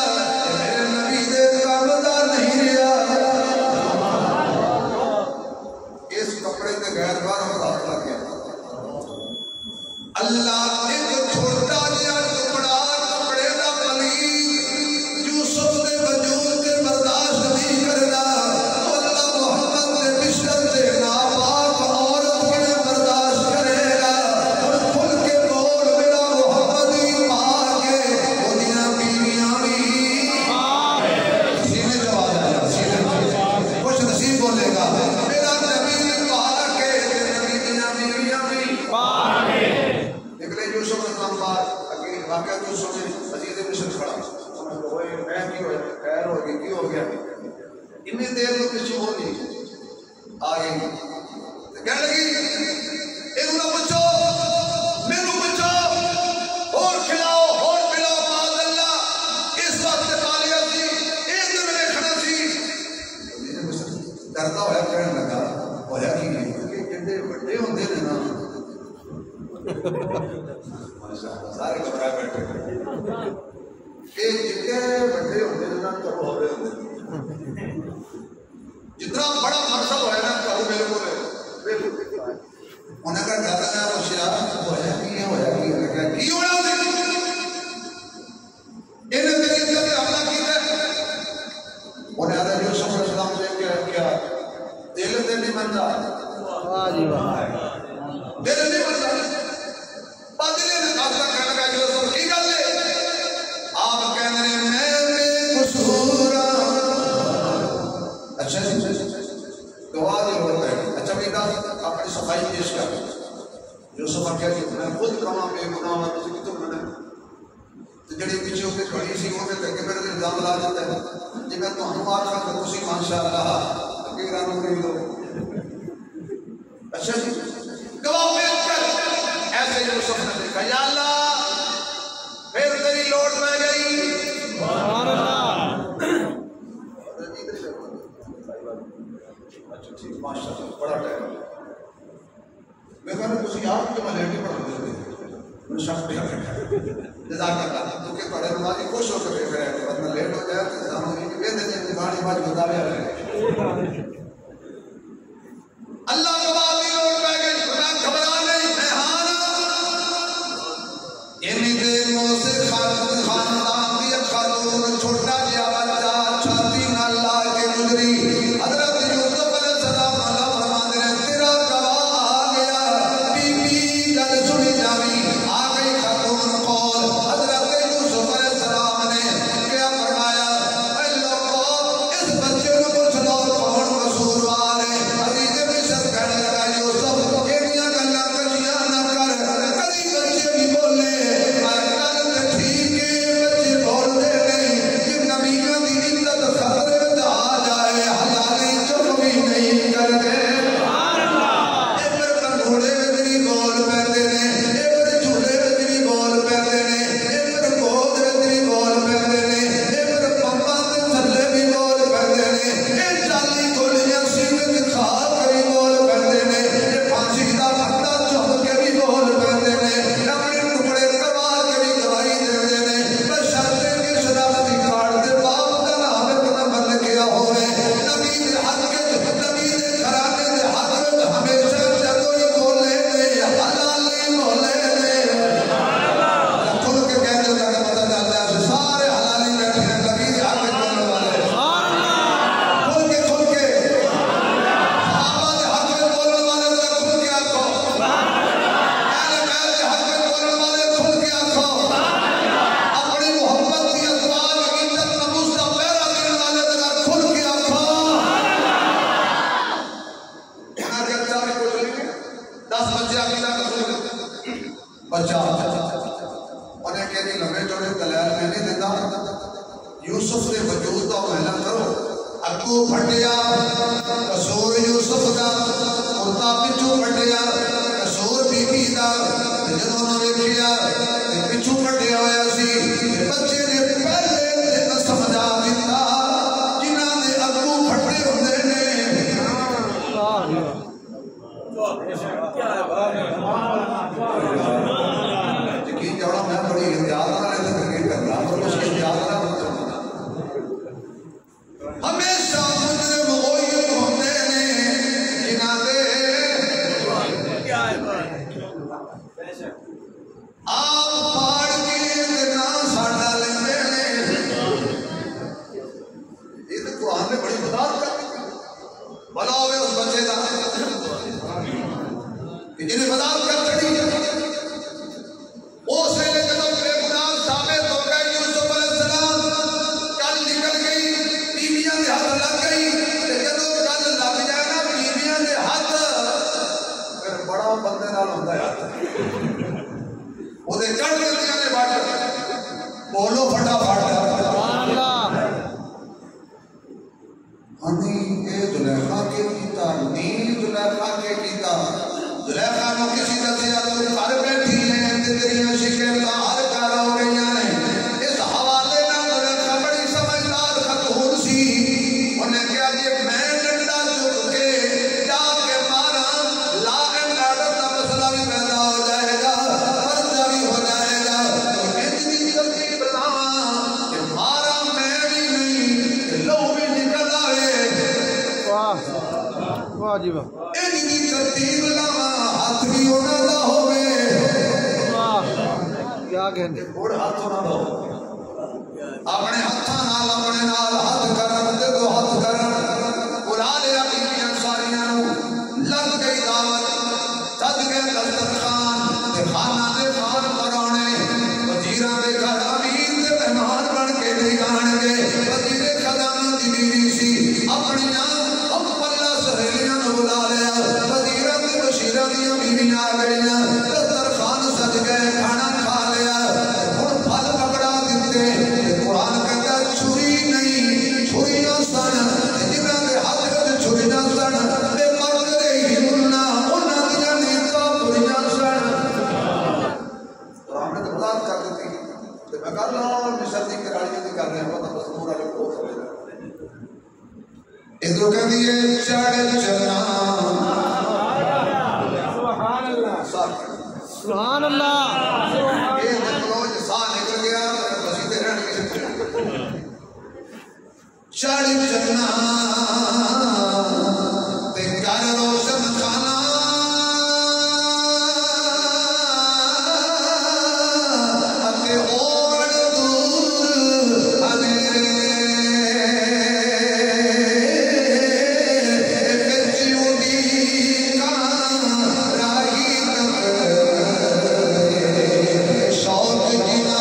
میرے نبی دے کام دا نہیں رہا اس کپڑے تے غیر بار ہاتھ لگ گیا اللہ ایک چھوٹا جہا ٹکڑا کپڑے دا پلیت یوسف دے وجود تے برداشت نہیں کردا اللہ محمد دے بشر تے ناپاک عورت کنے برداشت کرے گا اور کھل کے بول میرا محمد ہی پا کے اودیاں بیویاں بھی سینے جواب آیا سینے کچھ نصیب بولے گا میرا نبی پا کے نبی دیاں بیویاں بھی نکلے یوسف اسلام بار اگے واقعہ یوسف نے عزیز مصر کھڑا ہوئے میں کی ہوئے خیر ہو گئی کی ہو گیا اتنی دیر میں کسی ہو نہیں آ گئی کہنے لگی انہوں نے پوچھو میرے پوچھو اور کھلاؤ اور پلاؤ معاذ اللہ اس وقت پالیا سی ایک دن میں کھڑا سی ڈرتا ہوا کہنے لگا ہویا کی نہیں کہ جڑے بڑے ہوندے نے نا سارے گھبرا بیٹھے کہ جتنے بڑے ہوتے ہیں نا کرو ہو رہے ہوتے جتنا بڑا مقصد ہے نا کرو بالکل انہیں کا ڈر ہے پوچھا ہویا کی ہونا انہیں میری عزت حملہ کیا انہیں آدھا یوسف علیہ السلام سے کیا دل نہیں منتا واہ جی واہ دل نہیں منتا پادری نے کہا کہنے کہاں بے گناہ ہوا تسی کتوں بنے جڑی پیچھے ہوتے کھڑی سی وہ تے کہ میرے الزام لا دیتا ہے جی میں تانوں آکھاں کہ تسی ماشاءاللہ اگے رانو نہیں دو اچھا جی گواہ پیش کر ایسے یوسف نے دیکھا یا اللہ پھر تیری لوڑ پہ گئی سبحان اللہ اچھا ٹھیک ماشاءاللہ بڑا ٹائم میں کہا تسی آپ کے ملیٹی پڑھ دے میں شک پہ جزاک اللہ تو کہ پڑھے نمازی خوش ہو کے بیٹھ رہے ورنہ لیٹ ہو جائے تو سامنے کی بے دے گاڑی باج بتا رہے اللہ کے بعد بھی لوٹ پہ گئی خدا گھبرا نہیں میں انی دیر موسیقی خاندان دی خاتون چھوٹا جیا بچہ چھاتی نال لا کے گزری حضرت یوسف علیہ السلام اللہ فرماتے ہیں تیرا گواہ آ گیا بی بی گل سنی جاوی آ گئی خاتون قول حضرت یوسف علیہ السلام نے کیا فرمایا اے لوگو اس بچے کو پوچھ لو کون قصوروار ہے عزیز مصر کہنے لگا یوسف ایڈیاں گلاں کجیاں نہ کر کبھی بچے بھی بولے یوسف نے وجود کا اعلان کرو اگو پھٹیا قصور یوسف دا اورتا پچھو پھٹیا قصور بی بی دا جدوں نے ویکھیا پچھو پھٹیا ہویا سی بچے نے پہلے دن سمجھا دتا جنہاں دے اگو پھٹے ہوندے نے یقین جوڑا میں بڑی احتیاط نال تقریر کرنا اور اس کی احتیاط نال ہمیشہ مجرم وہی ہوتے ہیں جنہاں دے آپ پاڑ کے نہ ساڑا لیندے نے یہ تو قرآن نے بڑی مدد کر بھلا ہوئے اس بچے دا کہ جنہیں مدد کر چڑی اس ویلے جدوں بے گناہ ثابت ہو گئے یوسف علیہ السلام کل نکل گئی بیویاں دے ہاتھ لگ گئی جدوں کل لگ جائے نا بیویاں دے ہاتھ پھر بڑا بندے نال ہوندا ہے اودے کٹ دیاں نے بٹ بولو فٹافٹ ہنی اے زلیخا کے کیتا نی زلیخا کے کیتا زلیخا نو کسی دسیا تو گھر بیٹھی ہے تیریاں شکایتاں ہر گھر ہو گئی ہیں اس حوالے نال زلیخا بڑی سمجھدار خاتون سی انہیں کہا کہ میں ڈنڈا چک کے جا کے مارا لا اینڈ آرڈر کا مسئلہ بھی پیدا ہو جائے گا پردہ بھی ہو جائے گا اتنی ترتیب لاواں کہ مارا میں بھی نہیں لو بھی نکل آئے واہ واہ جی واہ اتنی ترتیب لاواں ہاتھ بھی ہونا نہ ہوئے کیا کہنے بڑ ہاتھ ہونا نہ ہو اپنے ہاتھاں نال اپنے نال ہاتھ کرن تے دو ہاتھ کرن بلا لیا بیویاں ساریاں نو لگ گئی دعوت سد گئے دسترخوان تے خانہ دے خان پرانے وزیراں دے گھر امیر تے مہمان بن کے نہیں آن گے وزیر خزانہ دی بیوی سی اپنیاں ہم پلہ سہیلیاں نو بلا لیا وزیراں تے بشیراں دیاں بیویاں آ گئیاں دسترخوان سج گئے میں کر رہا ہوں مصر کی کراڑی کی کر رہے ہیں پتہ مصر والے کو کرے گا ادھر کہہ دیے چڑھ چلنا سبحان اللہ سبحان اللہ یہ دیکھو جو ساہ نکل گیا بسیتے رہنے کی چڑھ چلنا تے کر روشن خانہ اتے اوڑ دور اندھیرے کچیوں دی کہاں راہی تک شوق جنا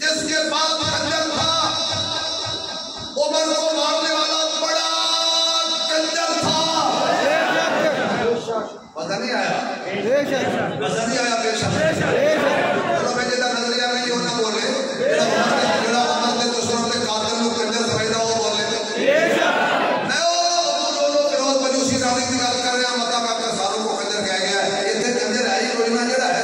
جس کے بعد خنجر تھا عمر کو مارنے والا بڑا کنجر تھا پتہ نہیں آیا نظر نہیں آیا بے شک چلو میں جیسا نظریہ نہیں ہونا بولے جڑا عمر نے دوسروں نے قاتل کو کنجر سمجھا وہ بولے میں وہ فیروز مجوسی راوی کی بات کر رہا ہوں مطلب آپ کا سالوں کو کنجر کہہ گیا ہے اتنے کنجر ہے ہی کوئی نہ جڑا ہے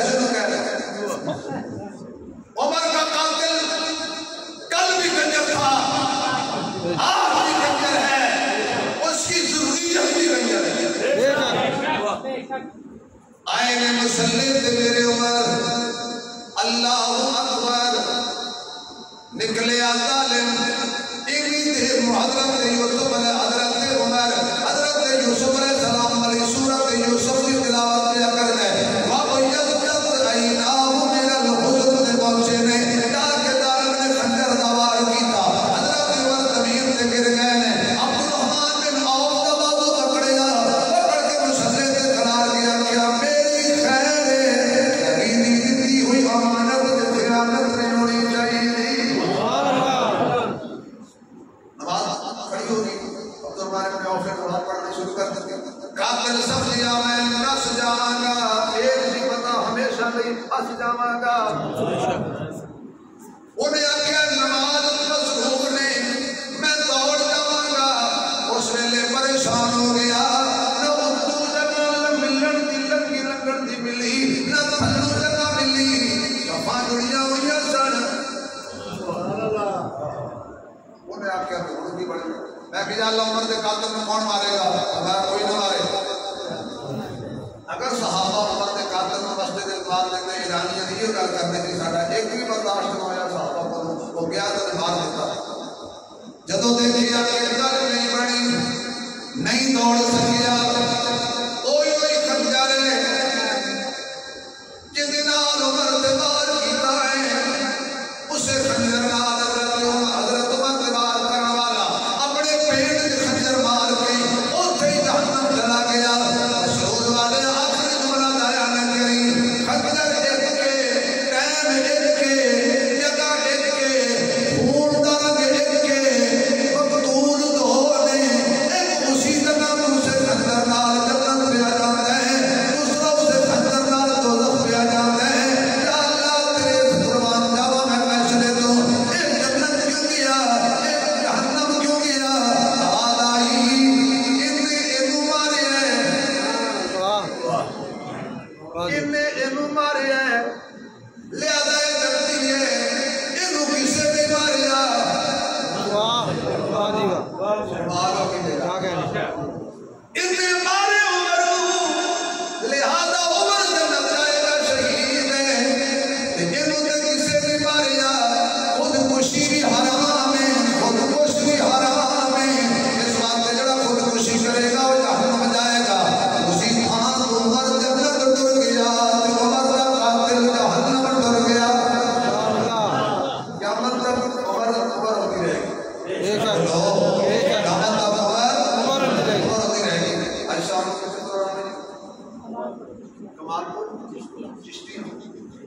نے مسلے تے میرے عمر اللہ اکبر نکلے ظالم ایویں دیر حضرت یوسف علیہ حضرت عمر حضرت یوسف علیہ السلام والی سورت یوسف کی تلاوت کیا کر ہے پہنچے نے ڈاکے دارن نے خنجر دوار کیتا حضرت عمر زمین تے گر گئے نے عبد الرحمن بن عوف دا بازو پکڑیا پکڑ کے مسلے تے کھڑا کیا کیا میری خیر ہے میری دی ہوئی امانت تے خیانت نہیں ہونی چاہیے سبحان اللہ نماز کھڑی ہوگی عبد الرحمن بن عوف نے نماز پڑھنا شروع کر دی قاتل سمجھ لیا میں نس جاواں گا ایک سی پتہ ہمیشہ نہیں پھنس جاواں گا انہیں آخیا نماز مصروف نہیں میں دوڑ جاواں گا اس ویلے پریشان ہو گیا نہ اردو جگہ ملن دی لنگی لنگن دی ملی نہ تھلو جگہ ملی کفاں جڑیاں ہوئیاں سن انہیں آخیا تو اردو بڑی میں کہ یا اللہ عمر دے قاتل میں کون مارے گا میں کوئی نہ مارے اگر صحابہ عمر دے قاتل میں مسجد اقبال دیتے ایرانیاں یہ گل کرنے کی ساڈا ایک بھی برداشت نہ ہویا صحابہ کو وہ گیا تو مار دیتا جدوں دیکھیا کہ گل نہیں بنی نہیں دوڑ سکیا کوئی خنجر جس نال عمر تے وار کیتا ہے اسے خنجر نال حضرت عمر تے وار کرن والا اپنے پیٹ تے خنجر مار کے اوتھے ہی جہنم چلا گیا مشہور والے آخری جملہ لایا نہ کری خنجر ایک کے ٹائم ایک کے جگہ ایک کے خون دا رنگ ایک کے مقتول دو نے ایک اسی جگہ اسے خنجر نال جنت پہ آ جاتا ہے دوسرا اسے خنجر نال دوزخ پہ آ جاتا ہے یا اللہ تیرے قربان جاوا میں فیصلے دو ایک جنت کیوں گیا ایک جہنم کیوں گیا آدائی انہیں مارے انہیں مارے ہیں لہذا یہ جنتی ہے انہوں کسے بھی ماریا مارو کی جگہ انہیں مارے عمر لہذا عمر جنت جائے گا شہید ہے انہوں نے کسے بھی ماریا خود کشی بھی حرام ہے خود کش بھی حرام ہے اس وقت جڑا خود کشی کرے گا وہ جہنم جائے گا اسی تھان عمر جنت ڈر گیا عمر کا قاتل جہنم ڈر گیا قیامت تک عمر ہوتی رہے گی قیامت تک عمر ہوتی رہے گی ایسا کمال کو چشتی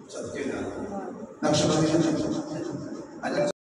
صدقے جانا نقشبندی